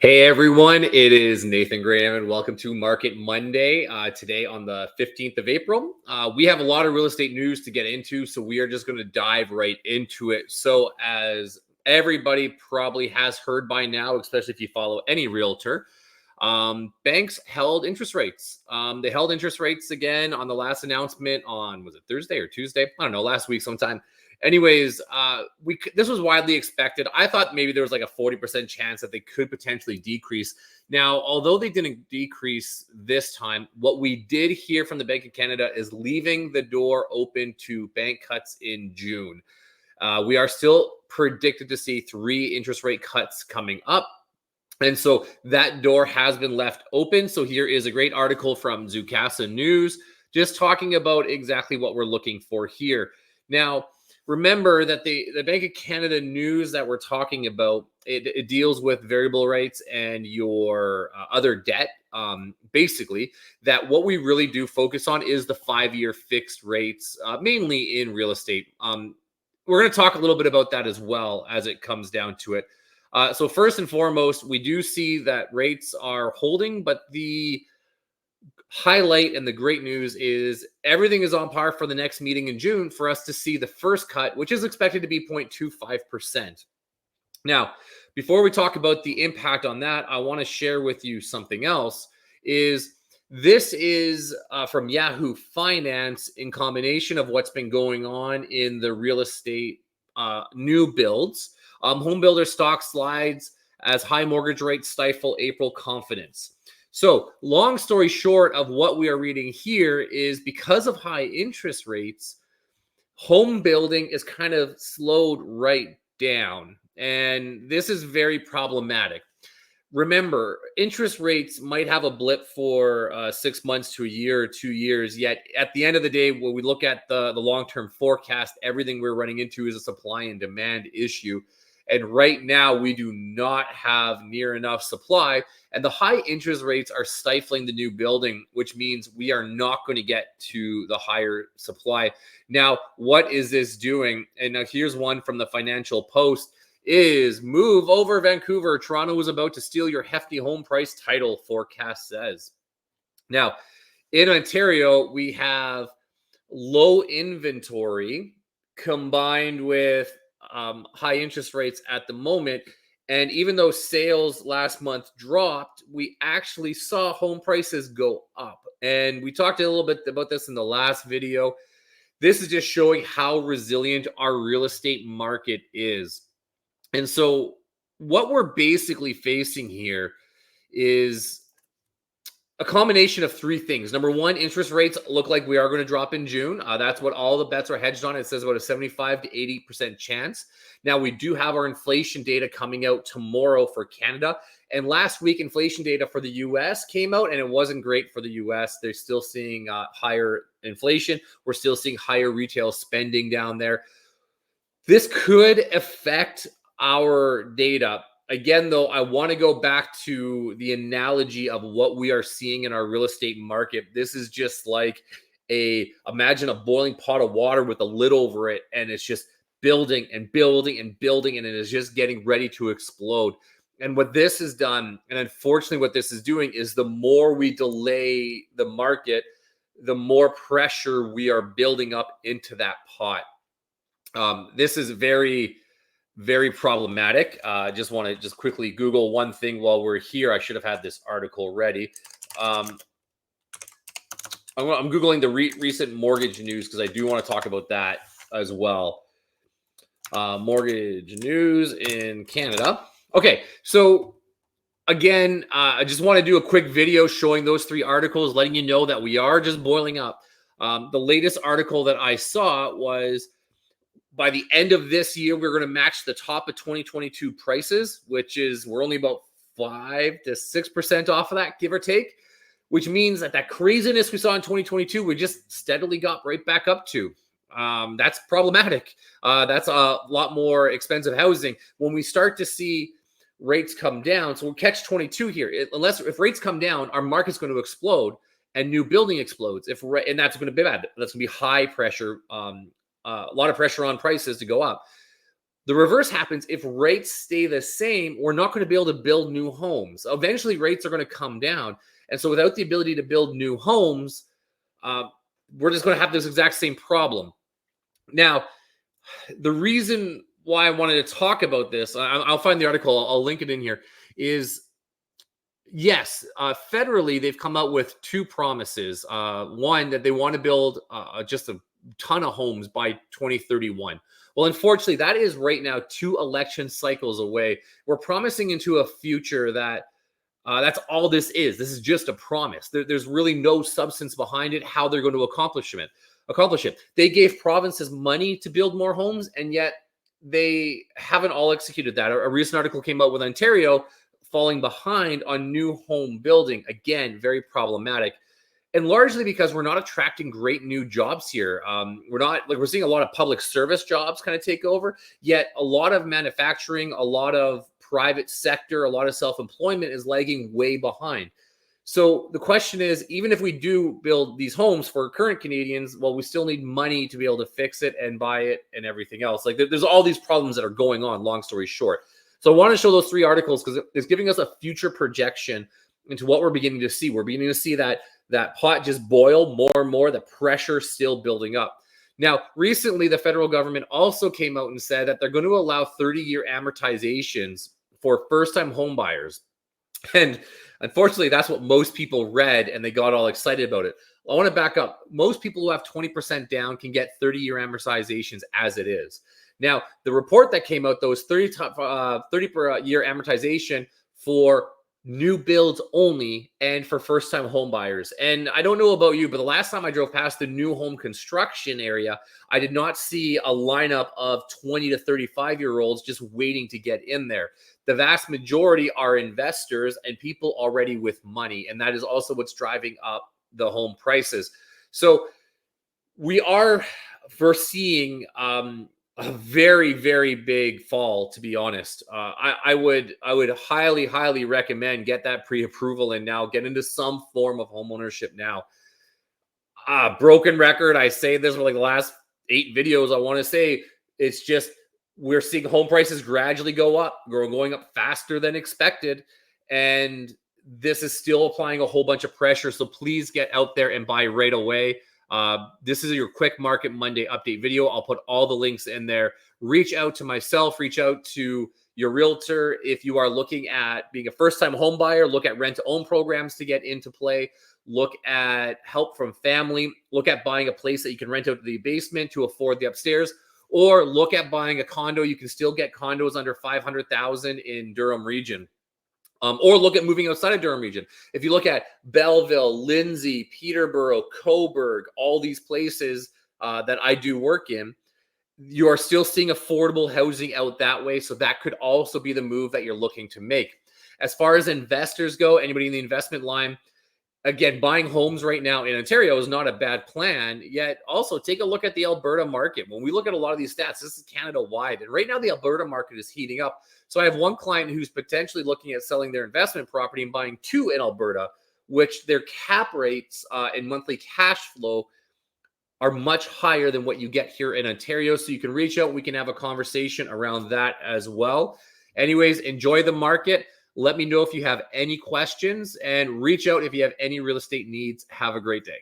Hey everyone, it is Nathan Graham and welcome to Market Monday. Today on the 15th of April. We have a lot of real estate news to get into, so we are just going to dive right into it. So, as everybody probably has heard by now, especially if you follow any realtor, banks held interest rates. They held interest rates again on the last announcement on, was it Thursday or Tuesday? I don't know, last week sometime. Anyways, this was widely expected. I thought maybe there was like a 40% chance that they could potentially decrease. Now, although they didn't decrease this time, what we did hear from the Bank of Canada is leaving the door open to bank cuts in June. We are still predicted to see 3 interest rate cuts coming up. And so that door has been left open. So here is a great article from Zoocasa News just talking about exactly what we're looking for here. Now, remember that the Bank of Canada news that we're talking about, it deals with variable rates and your other debt. Basically, that what we really do focus on is the 5-year fixed rates, mainly in real estate. We're going to talk a little bit about that as well as it comes down to it. So first and foremost, we do see that rates are holding, but the highlight and the great news is everything is on par for the next meeting in June for us to see the first cut, which is expected to be 0.25%. Now, before we talk about the impact on that, I want to share with you something else. This is from Yahoo Finance in combination of what's been going on in the real estate new builds. Home builder stock slides as high mortgage rates stifle April confidence. So, long story short of what we are reading here is because of high interest rates, home building is kind of slowed right down. And this is very problematic. Remember, interest rates might have a blip for 6 months to a year or 2 years. Yet at the end of the day, when we look at the long-term forecast, everything we're running into is a supply and demand issue. And right now, we do not have near enough supply. And the high interest rates are stifling the new building, which means we are not going to get to the higher supply. Now, what is this doing? And now here's one from the Financial Post is move over Vancouver. Toronto is about to steal your hefty home price title, forecast says. Now, in Ontario, we have low inventory combined with high interest rates at the moment. And even though sales last month dropped, we actually saw home prices go up. And we talked a little bit about this in the last video. This is just showing how resilient our real estate market is. And so what we're basically facing here is a combination of 3 things. Number one, interest rates look like we are going to drop in June. That's what all the bets are hedged on. It says about a 75 to 80% chance. Now, we do have our inflation data coming out tomorrow for Canada. And last week, inflation data for the U.S. came out, and it wasn't great for the U.S. They're still seeing higher inflation. We're still seeing higher retail spending down there. This could affect our data. Again, though, I want to go back to the analogy of what we are seeing in our real estate market. This is just like imagine a boiling pot of water with a lid over it, and it's just building and building and building, and it is just getting ready to explode. And what this has done, and unfortunately what this is doing, is the more we delay the market, the more pressure we are building up into that pot. This is very problematic. Just want to quickly Google one thing while we're here. I should have had this article ready. I'm Googling the recent mortgage news because I do want to talk about that as well. Mortgage news in Canada. Okay, so again, I just want to do a quick video showing those 3 articles, letting you know that we are just boiling up. The latest article that I saw was by the end of this year, we're going to match the top of 2022 prices, which is we're only about 5 to 6% off of that, give or take, which means that craziness we saw in 2022, we just steadily got right back up to. That's problematic. That's a lot more expensive housing. When we start to see rates come down, so we'll catch 22 here. If rates come down, our market's going to explode and new building explodes. And that's going to be bad. That's going to be high pressure. A lot of pressure on prices to go up. The reverse happens if rates stay the same. We're not going to be able to build new homes. Eventually, rates are going to come down. And so, without the ability to build new homes, uh, we're just going to have this exact same problem. Now, the reason why I wanted to talk about this, I'll find the article, I'll link it in here, is yes, federally, they've come out with two promises. One, that they want to build just a ton of homes by 2031. Well, unfortunately, that is right now 2 election cycles away. We're promising into a future that that's all this is. This is just a promise. There's really no substance behind it, how they're going to accomplish it. They gave provinces money to build more homes, and yet they haven't all executed that. A recent article came out with Ontario falling behind on new home building. Again, very problematic. And largely because we're not attracting great new jobs here. We're seeing a lot of public service jobs kind of take over, yet a lot of manufacturing, a lot of private sector, a lot of self-employment is lagging way behind. So the question is, even if we do build these homes for current Canadians, well, we still need money to be able to fix it and buy it and everything else. Like there's all these problems that are going on, long story short. So I want to show those 3 articles because it's giving us a future projection into what we're beginning to see. We're beginning to see that pot just boil more and more, the pressure still building up. Now, recently, the federal government also came out and said that they're going to allow 30-year amortizations for first-time home buyers. And unfortunately, that's what most people read, and they got all excited about it. I want to back up. Most people who have 20% down can get 30-year amortizations as it is. Now, the report that came out, though, was 30 per year amortization for new builds only and for first-time home buyers. And I don't know about you, but the last time I drove past the new home construction area, I did not see a lineup of 20 to 35-year-olds just waiting to get in there. The vast majority are investors and people already with money, and that is also what's driving up the home prices. So we are foreseeing a very, very big fall, to be honest. I would highly recommend get that pre-approval and now get into some form of home ownership now. Broken record. I say this for like the last 8 videos. I want to say it's just we're seeing home prices gradually go up, going up faster than expected. And this is still applying a whole bunch of pressure. So please get out there and buy right away. This is your quick Market Monday update video. I'll put all the links in there. Reach out to myself, reach out to your realtor. If you are looking at being a first-time home buyer, look at rent-to-own programs to get into play. Look at help from family. Look at buying a place that you can rent out the basement to afford the upstairs, or look at buying a condo. You can still get condos under $500,000 in Durham region. Or look at moving outside of Durham region. If you look at Belleville, Lindsay, Peterborough, Cobourg, all these places that I do work in, you are still seeing affordable housing out that way. So that could also be the move that you're looking to make. As far as investors go, anybody in the investment line, again, buying homes right now in Ontario is not a bad plan, yet also take a look at the Alberta market. When we look at a lot of these stats, this is Canada-wide, and right now the Alberta market is heating up. So I have one client who's potentially looking at selling their investment property and buying 2 in Alberta, which their cap rates and monthly cash flow are much higher than what you get here in Ontario. So you can reach out. We can have a conversation around that as well. Anyways, enjoy the market. Let me know if you have any questions and reach out if you have any real estate needs. Have a great day.